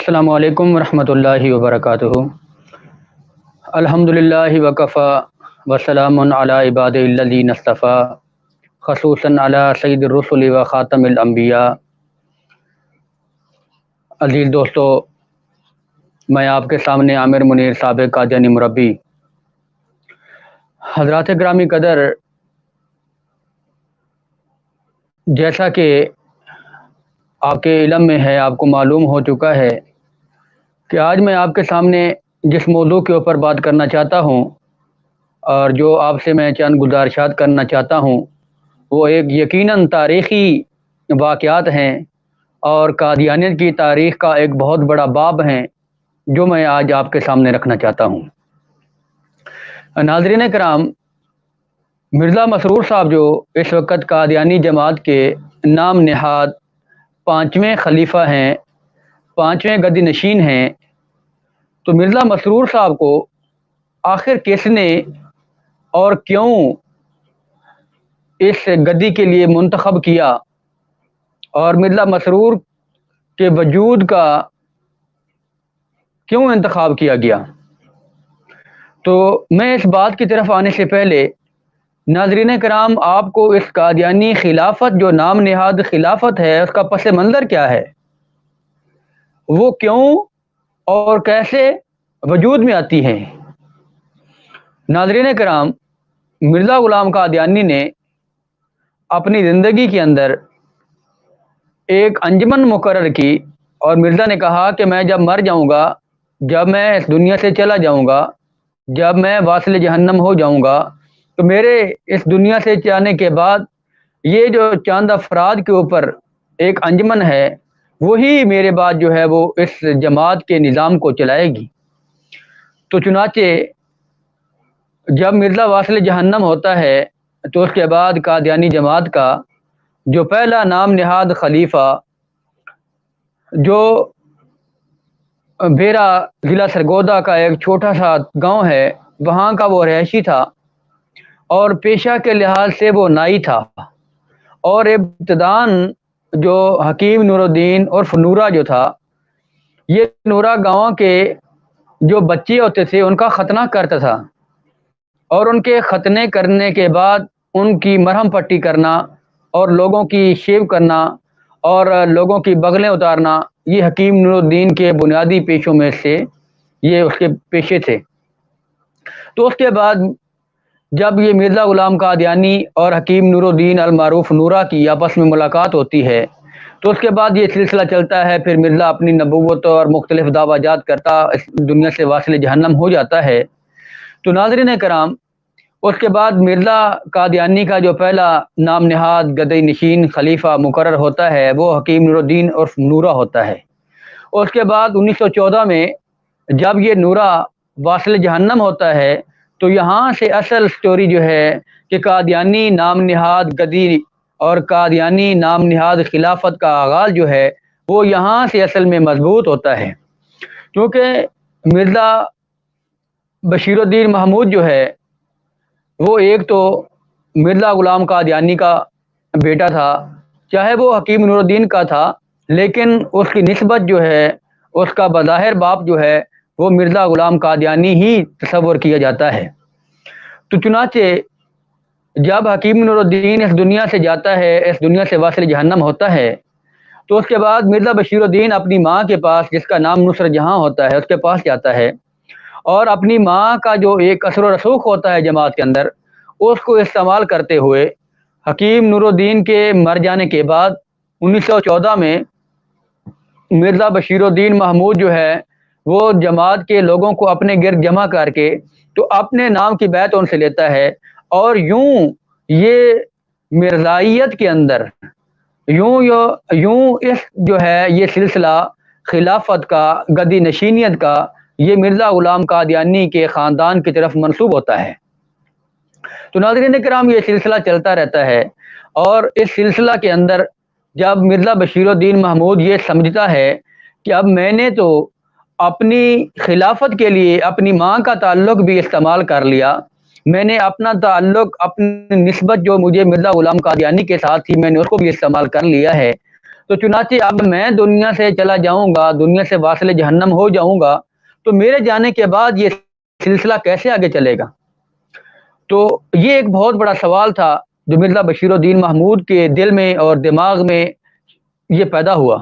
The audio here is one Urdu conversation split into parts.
السلام علیکم ورحمۃ اللہ وبرکاتہ۔ الحمدللہ وکفا وسلام علی عباد الذین اصطفیٰ خصوصاً علی سید الرسل و خاتم الانبیاء۔ عزیز دوستو، میں آپ کے سامنے عامر منیر سابق قادیانی مربی۔ حضرات گرامی قدر، جیسا کہ آپ کے علم میں ہے، آپ کو معلوم ہو چکا ہے کہ آج میں آپ کے سامنے جس موضوع کے اوپر بات کرنا چاہتا ہوں اور جو آپ سے میں چند گزارشات کرنا چاہتا ہوں، وہ ایک یقیناً تاریخی واقعات ہیں اور قادیانیت کی تاریخ کا ایک بہت بڑا باب ہیں جو میں آج آپ کے سامنے رکھنا چاہتا ہوں۔ ناظرین کرام، مرزا مسرور صاحب جو اس وقت قادیانی جماعت کے نام نہاد پانچویں خلیفہ ہیں، پانچویں گدی نشین ہیں، تو مرزا مسرور صاحب کو آخر کس نے اور کیوں اس گدی کے لیے منتخب کیا، اور مرزا مسرور کے وجود کا کیوں انتخاب کیا گیا؟ تو میں اس بات کی طرف آنے سے پہلے ناظرین کرام، آپ کو اس قادیانی خلافت جو نام نہاد خلافت ہے اس کا پس منظر کیا ہے، وہ کیوں اور کیسے وجود میں آتی ہے۔ ناظرین کرام، مرزا غلام قادیانی نے اپنی زندگی کے اندر ایک انجمن مقرر کی اور مرزا نے کہا کہ میں جب مر جاؤں گا، جب میں اس دنیا سے چلا جاؤں گا، جب میں واصل جہنم ہو جاؤں گا، تو میرے اس دنیا سے جانے کے بعد یہ جو چاند افراد کے اوپر ایک انجمن ہے، وہی میرے بعد جو ہے وہ اس جماعت کے نظام کو چلائے گی۔ تو چنانچہ جب مرزا واصل جہنم ہوتا ہے تو اس کے بعد قادیانی جماعت کا جو پہلا نام نہاد خلیفہ، جو بیرا ضلع سرگودا کا ایک چھوٹا سا گاؤں ہے، وہاں کا وہ رہائشی تھا اور پیشہ کے لحاظ سے وہ نائی تھا، اور ابتداً جو حکیم نور الدین عرف نورا جو تھا، یہ نورا گاؤں کے جو بچے ہوتے تھے ان کا ختنہ کرتا تھا، اور ان کے ختنے کرنے کے بعد ان کی مرہم پٹی کرنا اور لوگوں کی شیو کرنا اور لوگوں کی بغلیں اتارنا، یہ حکیم نور الدین کے بنیادی پیشوں میں سے یہ اس کے پیشے تھے۔ تو اس کے بعد جب یہ مرزا غلام قادیانی اور حکیم نور الدین المعروف نورا کی آپس میں ملاقات ہوتی ہے، تو اس کے بعد یہ سلسلہ چلتا ہے، پھر مرزا اپنی نبوت اور مختلف دعویٰ جات کرتا اس دنیا سے واصل جہنم ہو جاتا ہے۔ تو ناظرین کرام، اس کے بعد مرزا قادیانی کا جو پہلا نام نہاد گدی نشین خلیفہ مقرر ہوتا ہے وہ حکیم نور الدین عرف نورا ہوتا ہے۔ اس کے بعد 1914 میں جب یہ نورا واصل جہنم ہوتا ہے تو یہاں سے اصل سٹوری جو ہے کہ قادیانی نام نہاد گدی اور قادیانی نام نہاد خلافت کا آغاز جو ہے وہ یہاں سے اصل میں مضبوط ہوتا ہے، کیونکہ مرزا بشیر الدین محمود جو ہے وہ ایک تو مرزا غلام قادیانی کا بیٹا تھا، چاہے وہ حکیم نور الدین کا تھا، لیکن اس کی نسبت جو ہے، اس کا بظاہر باپ جو ہے وہ مرزا غلام قادیانی ہی تصور کیا جاتا ہے۔ تو چنانچہ جب حکیم نور الدین اس دنیا سے جاتا ہے، اس دنیا سے واصل جہنم ہوتا ہے، تو اس کے بعد مرزا بشیر الدین اپنی ماں کے پاس، جس کا نام نصرت جہاں ہوتا ہے، اس کے پاس جاتا ہے اور اپنی ماں کا جو ایک اثر و رسوخ ہوتا ہے جماعت کے اندر، اس کو استعمال کرتے ہوئے حکیم نور الدین کے مر جانے کے بعد 1914 میں مرزا بشیر الدین محمود جو ہے وہ جماعت کے لوگوں کو اپنے گرد جمع کر کے تو اپنے نام کی بیعت ان سے لیتا ہے، اور یوں یہ مرزائیت کے اندر یوں اس جو ہے یہ سلسلہ خلافت کا، گدی نشینیت کا، یہ مرزا غلام قادیانی کے خاندان کی طرف منسوب ہوتا ہے۔ تو ناظرین کرام، یہ سلسلہ چلتا رہتا ہے، اور اس سلسلہ کے اندر جب مرزا بشیر الدین محمود یہ سمجھتا ہے کہ اب میں نے تو اپنی خلافت کے لیے اپنی ماں کا تعلق بھی استعمال کر لیا، میں نے اپنا تعلق، اپنی نسبت جو مجھے مرزا غلام قادیانی کے ساتھ تھی، میں نے اس کو بھی استعمال کر لیا ہے، تو چنانچہ اب میں دنیا سے چلا جاؤں گا، دنیا سے واصل جہنم ہو جاؤں گا، تو میرے جانے کے بعد یہ سلسلہ کیسے آگے چلے گا؟ تو یہ ایک بہت بڑا سوال تھا جو مرزا بشیر الدین محمود کے دل میں اور دماغ میں یہ پیدا ہوا۔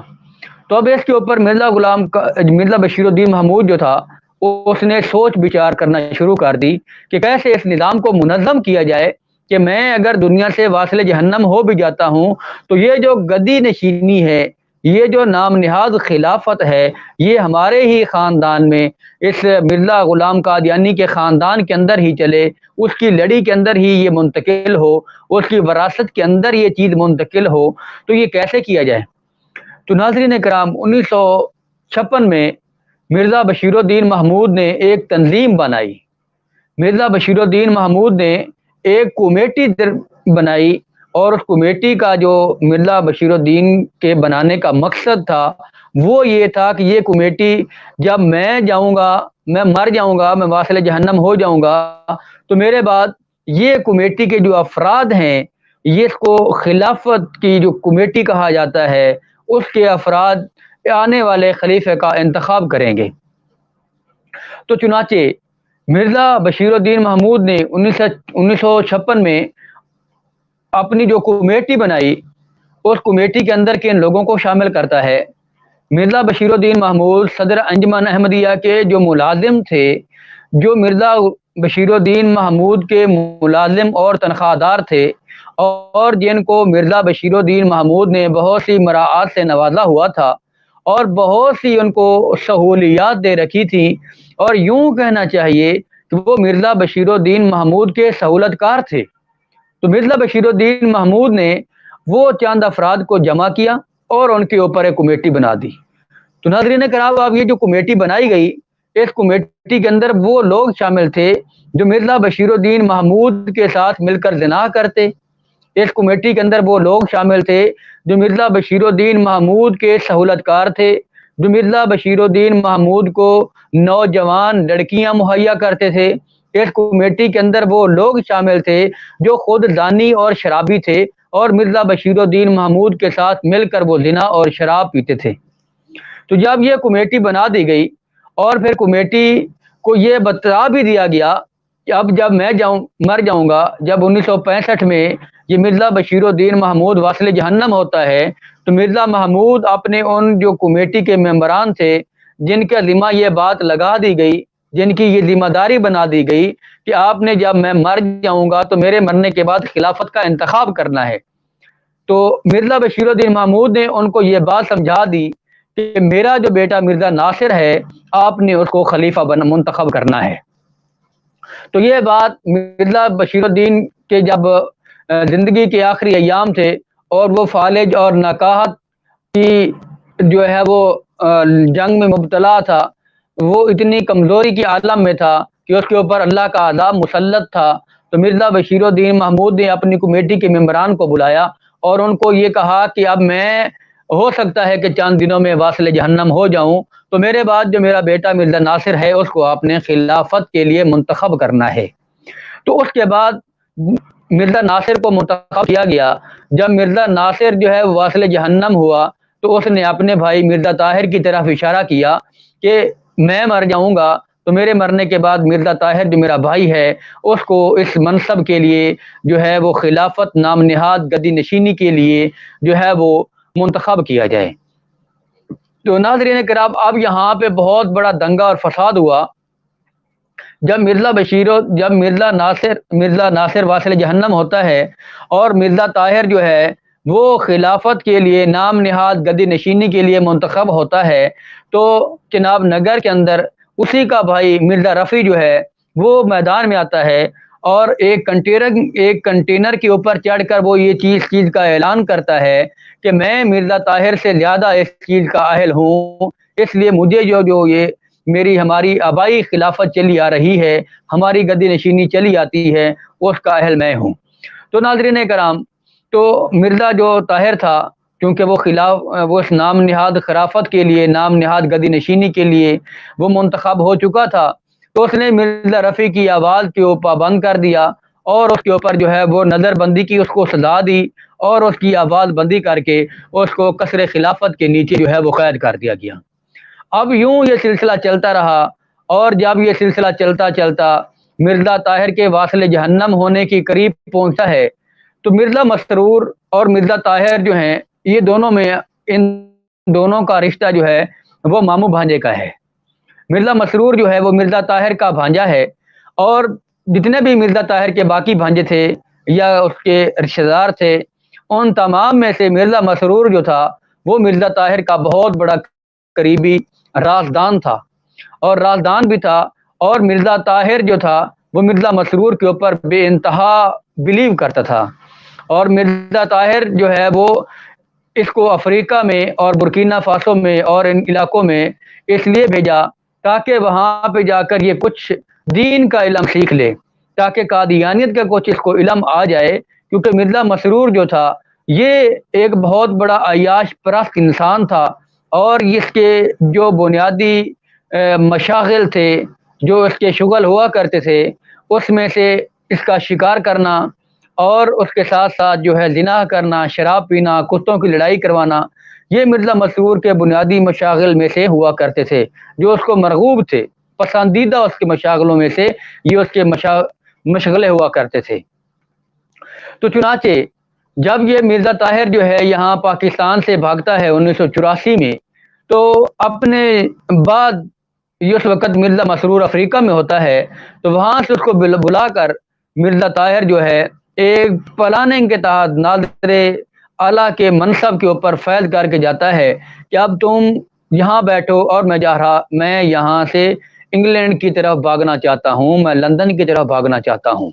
تو اب اس کے اوپر مرزا بشیر الدین محمود جو تھا اس نے سوچ بچار کرنا شروع کر دی کہ کیسے اس نظام کو منظم کیا جائے کہ میں اگر دنیا سے واصل جہنم ہو بھی جاتا ہوں تو یہ جو گدی نشینی ہے، یہ جو نام نہاد خلافت ہے، یہ ہمارے ہی خاندان میں، اس مرزا غلام قادیانی کے خاندان کے اندر ہی چلے، اس کی لڑی کے اندر ہی یہ منتقل ہو، اس کی وراثت کے اندر یہ چیز منتقل ہو۔ تو یہ کیسے کیا جائے؟ تو ناظرین کرام، 1956 میں مرزا بشیر الدین محمود نے ایک تنظیم بنائی۔ مرزا بشیر الدین محمود نے ایک کمیٹی بنائی، اور اس کمیٹی کا جو مرزا بشیر الدین کے بنانے کا مقصد تھا وہ یہ تھا کہ یہ کمیٹی جب میں جاؤں گا، میں مر جاؤں گا، میں واصل جہنم ہو جاؤں گا، تو میرے بعد یہ کمیٹی کے جو افراد ہیں، یہ اس کو خلافت کی جو کمیٹی کہا جاتا ہے، اس کے افراد آنے والے خلیفہ کا انتخاب کریں گے۔ تو چنانچہ مرزا بشیر الدین محمود نے 1956 میں اپنی جو کمیٹی بنائی، اس کمیٹی کے اندر کن لوگوں کو شامل کرتا ہے؟ مرزا بشیر الدین محمود صدر انجمن احمدیہ کے جو ملازم تھے، جو مرزا بشیر الدین محمود کے ملازم اور تنخواہ دار تھے، اور جن کو مرزا بشیر الدین محمود نے بہت سی مراعات سے نوازا ہوا تھا اور بہت سی ان کو سہولیات دے رکھی تھی، اور یوں کہنا چاہیے کہ وہ مرزا بشیر الدین محمود کے سہولت کار تھے۔ تو مرزا بشیر الدین محمود نے وہ چند افراد کو جمع کیا اور ان کے اوپر ایک کمیٹی بنا دی۔ تو ناظرین کرام، اب یہ جو کمیٹی بنائی گئی، اس کمیٹی کے اندر وہ لوگ شامل تھے جو مرزا بشیر الدین محمود کے ساتھ مل کر زنا کرتے۔ اس کمیٹی کے اندر وہ لوگ شامل تھے جو مرزا بشیر الدین محمود کے سہولت کار تھے، جو مرزا بشیر الدین محمود کو نوجوان لڑکیاں مہیا کرتے تھے۔ اس کمیٹی کے اندر وہ لوگ شامل تھے جو خود زانی اور شرابی تھے، اور مرزا بشیر الدین محمود کے ساتھ مل کر وہ زنا اور شراب پیتے تھے۔ تو جب یہ کمیٹی بنا دی گئی اور پھر کمیٹی کو یہ بتا بھی دیا گیا کہ اب جب میں مر جاؤں گا، جب 1965 میں یہ مرزا بشیر الدین محمود واصل جہنم ہوتا ہے، تو مرزا محمود اپنے ان جو کمیٹی کے ممبران تھے جن کا ذمہ یہ بات لگا دی گئی، جن کی یہ ذمہ داری بنا دی گئی کہ آپ نے جب میں مر جاؤں گا تو میرے مرنے کے بعد خلافت کا انتخاب کرنا ہے، تو مرزا بشیر الدین محمود نے ان کو یہ بات سمجھا دی کہ میرا جو بیٹا مرزا ناصر ہے، آپ نے اس کو خلیفہ منتخب کرنا ہے۔ تو یہ بات مرزا بشیر الدین کے جب زندگی کے آخری ایام تھے اور وہ فالج اور نکاحت کی جو ہے وہ جنگ میں مبتلا تھا، وہ اتنی کمزوری کی عالم میں تھا کہ اس کے اوپر اللہ کا عذاب مسلط تھا، تو مرزا بشیر الدین محمود نے اپنی کمیٹی کے ممبران کو بلایا اور ان کو یہ کہا کہ اب میں ہو سکتا ہے کہ چند دنوں میں واصل جہنم ہو جاؤں، تو میرے بعد جو میرا بیٹا مرزا ناصر ہے اس کو آپ نے خلافت کے لیے منتخب کرنا ہے۔ تو اس کے بعد مرزا ناصر کو منتخب کیا گیا۔ جب مرزا ناصر جو ہے واصل جہنم ہوا تو اس نے اپنے بھائی مرزا طاہر کی طرف اشارہ کیا کہ میں مر جاؤں گا تو میرے مرنے کے بعد مرزا طاہر جو میرا بھائی ہے اس کو اس منصب کے لیے جو ہے وہ خلافت نام نہاد گدی نشینی کے لیے جو ہے وہ منتخب کیا جائے۔ تو ناظرین کرام، اب یہاں پہ بہت بڑا دنگا اور فساد ہوا۔ جب مرزا ناصر واصل جہنم ہوتا ہے اور مرزا طاہر جو ہے وہ خلافت کے لیے نام نہاد گدی نشینی کے لیے منتخب ہوتا ہے، تو چناب نگر کے اندر اسی کا بھائی مرزا رفیع جو ہے وہ میدان میں آتا ہے اور ایک کنٹینر کے اوپر چڑھ کر وہ یہ چیز کا اعلان کرتا ہے کہ میں مرزا طاہر سے زیادہ اس چیز کا اہل ہوں، اس لیے مجھے جو یہ ہماری آبائی خلافت چلی آ رہی ہے، ہماری گدی نشینی چلی آتی ہے، اس کا اہل میں ہوں۔ تو ناظرین کرام، تو مرزا جو طاہر تھا، کیونکہ وہ اس نام نہاد خلافت کے لیے، نام نہاد گدی نشینی کے لیے وہ منتخب ہو چکا تھا، تو اس نے مرزا رفیع کی آواز کو پابند کر دیا اور اس کے اوپر جو ہے وہ نظر بندی کی، اس کو سزا دی اور اس کی آواز بندی کر کے اس کو قصر خلافت کے نیچے جو ہے وہ قید کر دیا گیا۔ اب یوں یہ سلسلہ چلتا رہا، اور جب یہ سلسلہ چلتا چلتا مرزا طاہر کے واصل جہنم ہونے کی قریب پہنچتا ہے، تو مرزا مسرور اور مرزا طاہر جو ہیں یہ دونوں میں، ان دونوں کا رشتہ جو ہے وہ ماموں بھانجے کا ہے۔ مرزا مسرور جو ہے وہ مرزا طاہر کا بھانجا ہے، اور جتنے بھی مرزا طاہر کے باقی بھانجے تھے یا اس کے رشتہ دار تھے، ان تمام میں سے مرزا مسرور جو تھا وہ مرزا طاہر کا بہت بڑا قریبی رازدان تھا، اور رازدان بھی تھا، اور مرزا طاہر جو تھا وہ مرزا مسرور کے اوپر بے انتہا بلیو کرتا تھا۔ اور مرزا طاہر جو ہے وہ اس کو افریقہ میں اور برکینا فاسو میں اور ان علاقوں میں اس لیے بھیجا تاکہ وہاں پہ جا کر یہ کچھ دین کا علم سیکھ لے، تاکہ قادیانیت کا کچھ اس کو علم آ جائے، کیونکہ مرزا مسرور جو تھا یہ ایک بہت بڑا عیاش پرست انسان تھا، اور اس کے جو بنیادی مشاغل تھے، جو اس کے شغل ہوا کرتے تھے، اس میں سے اس کا شکار کرنا اور اس کے ساتھ ساتھ جو ہے زنا کرنا، شراب پینا، کتوں کی لڑائی کروانا، یہ مرزا مسرور کے بنیادی مشاغل میں سے ہوا کرتے تھے، جو اس کو مرغوب تھے، پسندیدہ اس کے مشاغلوں میں سے یہ اس کے مشغلے ہوا کرتے تھے۔ تو چنانچہ جب یہ مرزا طاہر جو ہے یہاں پاکستان سے بھاگتا ہے 1984 میں، تو اپنے بعد یہ اس وقت مرزا مسرور افریقہ میں ہوتا ہے، تو وہاں سے اس کو بلا کر مرزا طاہر جو ہے ایک پلاننگ کے تحت ناظر اعلیٰ کے منصب کے اوپر فیض کر کے جاتا ہے کہ اب تم یہاں بیٹھو اور میں یہاں سے انگلینڈ کی طرف بھاگنا چاہتا ہوں، میں لندن کی طرف بھاگنا چاہتا ہوں۔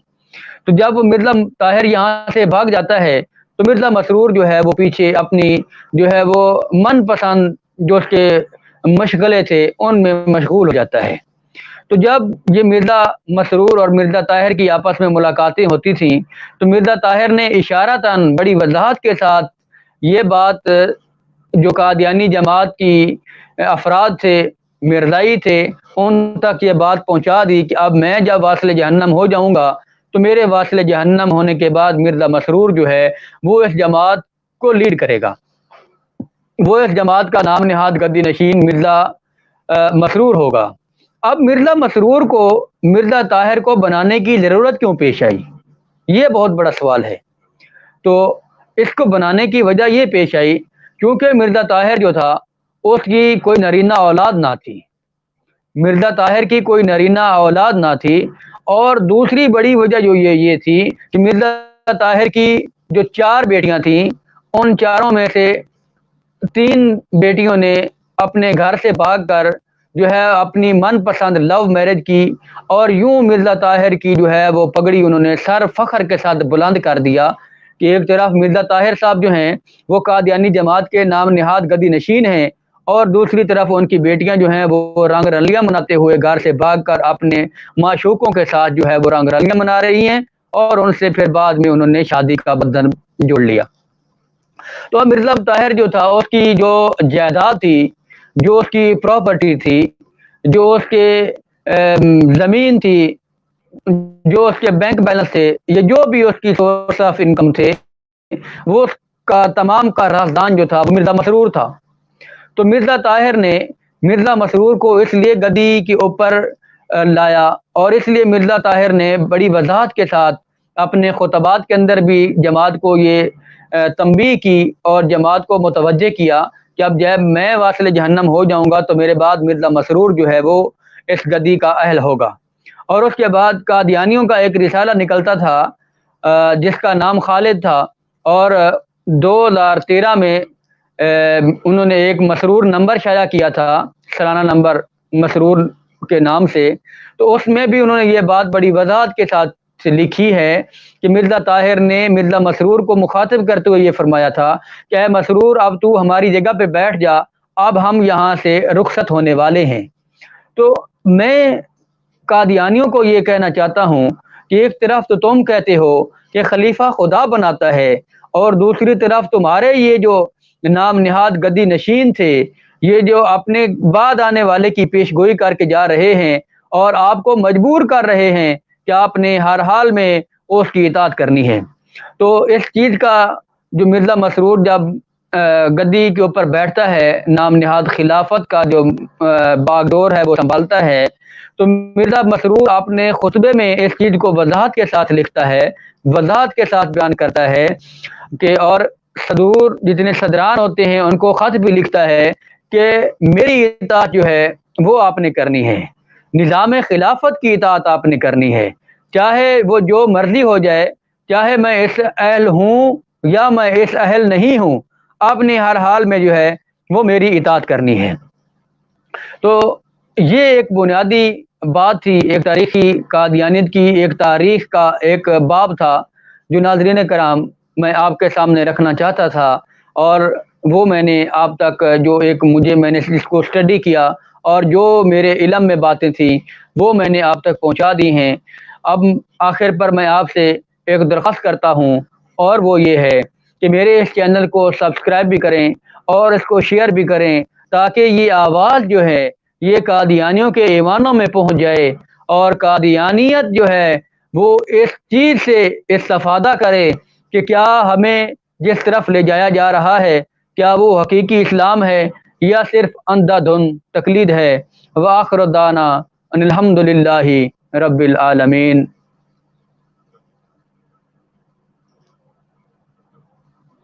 تو جب مرزا طاہر یہاں سے بھاگ جاتا ہے تو مرزا مسرور جو ہے وہ پیچھے اپنی جو ہے وہ من پسند جو اس کے مشغلے تھے ان میں مشغول ہو جاتا ہے۔ تو جب یہ مرزا مسرور اور مرزا طاہر کی آپس میں ملاقاتیں ہوتی تھیں، تو مرزا طاہر نے اشارتاً بڑی وضاحت کے ساتھ یہ بات جو قادیانی جماعت کی افراد تھے، مرزائی تھے، ان تک یہ بات پہنچا دی کہ اب میں جب واصل جہنم ہو جاؤں گا تو میرے واصل جہنم ہونے کے بعد مرزا مسرور جو ہے وہ اس جماعت کو لیڈ کرے گا، وہ اس جماعت کا نام نہاد گدی نشین مرزا مسرور ہوگا۔ اب مرزا مسرور کو مرزا طاہر کو بنانے کی ضرورت کیوں پیش آئی، یہ بہت بڑا سوال ہے۔ تو اس کو بنانے کی وجہ یہ پیش آئی کیونکہ مرزا طاہر جو تھا اس کی کوئی نرینہ اولاد نہ تھی، مرزا طاہر کی کوئی نرینہ اولاد نہ تھی، اور دوسری بڑی وجہ جو یہ تھی کہ مرزا طاہر کی جو 4 بیٹیاں تھیں، ان چاروں میں سے 3 بیٹیوں نے اپنے گھر سے بھاگ کر جو ہے اپنی من پسند لو میرج کی، اور یوں مرزا طاہر کی جو ہے وہ پگڑی انہوں نے سر فخر کے ساتھ بلند کر دیا کہ ایک طرف مرزا طاہر صاحب جو ہیں وہ قادیانی جماعت کے نام نہاد گدی نشین ہیں، اور دوسری طرف ان کی بیٹیاں جو ہیں وہ رنگ رلیاں مناتے ہوئے گھر سے بھاگ کر اپنے معشوقوں کے ساتھ جو ہے وہ رنگ رلیاں منا رہی ہیں، اور ان سے پھر بعد میں انہوں نے شادی کا بندھن جوڑ لیا۔ تو اب مرزا طاہر جو تھا اس کی جو جائیداد تھی، جو اس کی پراپرٹی تھی، جو اس کے زمین تھی، جو اس کے بینک بیلنس تھے، یا جو بھی اس کی سورس آف انکم تھے، وہ اس کا تمام کا رازدان جو تھا وہ مرزا مسرور تھا۔ تو مرزا طاہر نے مرزا مسرور کو اس لیے گدی کے اوپر لایا، اور اس لیے مرزا طاہر نے بڑی وضاحت کے ساتھ اپنے خطبات کے اندر بھی جماعت کو یہ تنبیہ کی اور جماعت کو متوجہ کیا کہ اب جب میں واصل جہنم ہو جاؤں گا تو میرے بعد مرزا مسرور جو ہے وہ اس گدی کا اہل ہوگا۔ اور اس کے بعد قادیانیوں کا ایک رسالہ نکلتا تھا جس کا نام خالد تھا، اور 2013 میں انہوں نے ایک مسرور نمبر شائع کیا تھا، سالانہ نمبر مسرور کے نام سے، تو اس میں بھی انہوں نے یہ بات بڑی وضاحت کے ساتھ لکھی ہے کہ مرزا طاہر نے مرزا مسرور کو مخاطب کرتے ہوئے یہ فرمایا تھا کہ اے مسرور اب تو ہماری جگہ پہ بیٹھ جا، اب ہم یہاں سے رخصت ہونے والے ہیں۔ تو میں قادیانیوں کو یہ کہنا چاہتا ہوں کہ ایک طرف تو تم کہتے ہو کہ خلیفہ خدا بناتا ہے، اور دوسری طرف تمہارے یہ جو نام نہاد گدی نشین تھے، یہ جو اپنے بعد آنے والے کی پیش گوئی کر کے جا رہے ہیں، اور آپ کو مجبور کر رہے ہیں کہ آپ نے ہر حال میں اس کی اطاعت کرنی ہے۔ تو اس چیز کا جو مرزا مسرور جب گدی کے اوپر بیٹھتا ہے، نام نہاد خلافت کا جو باغ ڈور ہے وہ سنبھالتا ہے، تو مرزا مسرور اپنے خطبے میں اس چیز کو وضاحت کے ساتھ لکھتا ہے، وضاحت کے ساتھ بیان کرتا ہے کہ اور صدور جتنے صدران ہوتے ہیں ان کو خط بھی لکھتا ہے کہ میری اطاعت جو ہے وہ آپ نے کرنی ہے، نظام خلافت کی اطاعت آپ نے کرنی ہے، چاہے وہ جو مرضی ہو جائے، چاہے میں اس اہل ہوں یا میں اس اہل نہیں ہوں، آپ نے ہر حال میں جو ہے وہ میری اطاعت کرنی ہے۔ تو یہ ایک بنیادی بات تھی، ایک تاریخی قادیانیت کی ایک تاریخ کا ایک باب تھا جو ناظرین کرام میں آپ کے سامنے رکھنا چاہتا تھا، اور وہ میں نے آپ تک جو ایک میں نے اس کو اسٹڈی کیا اور جو میرے علم میں باتیں تھیں وہ میں نے آپ تک پہنچا دی ہیں۔ اب آخر پر میں آپ سے ایک درخواست کرتا ہوں، اور وہ یہ ہے کہ میرے اس چینل کو سبسکرائب بھی کریں اور اس کو شیئر بھی کریں، تاکہ یہ آواز جو ہے یہ قادیانیوں کے ایوانوں میں پہنچ جائے، اور قادیانیت جو ہے وہ اس چیز سے استفادہ کرے کہ کیا ہمیں جس طرف لے جایا جا رہا ہے کیا وہ حقیقی اسلام ہے یا صرف اندھا دھند تقلید ہے۔ وآخر دعوانا ان الحمد للہ رب العالمین۔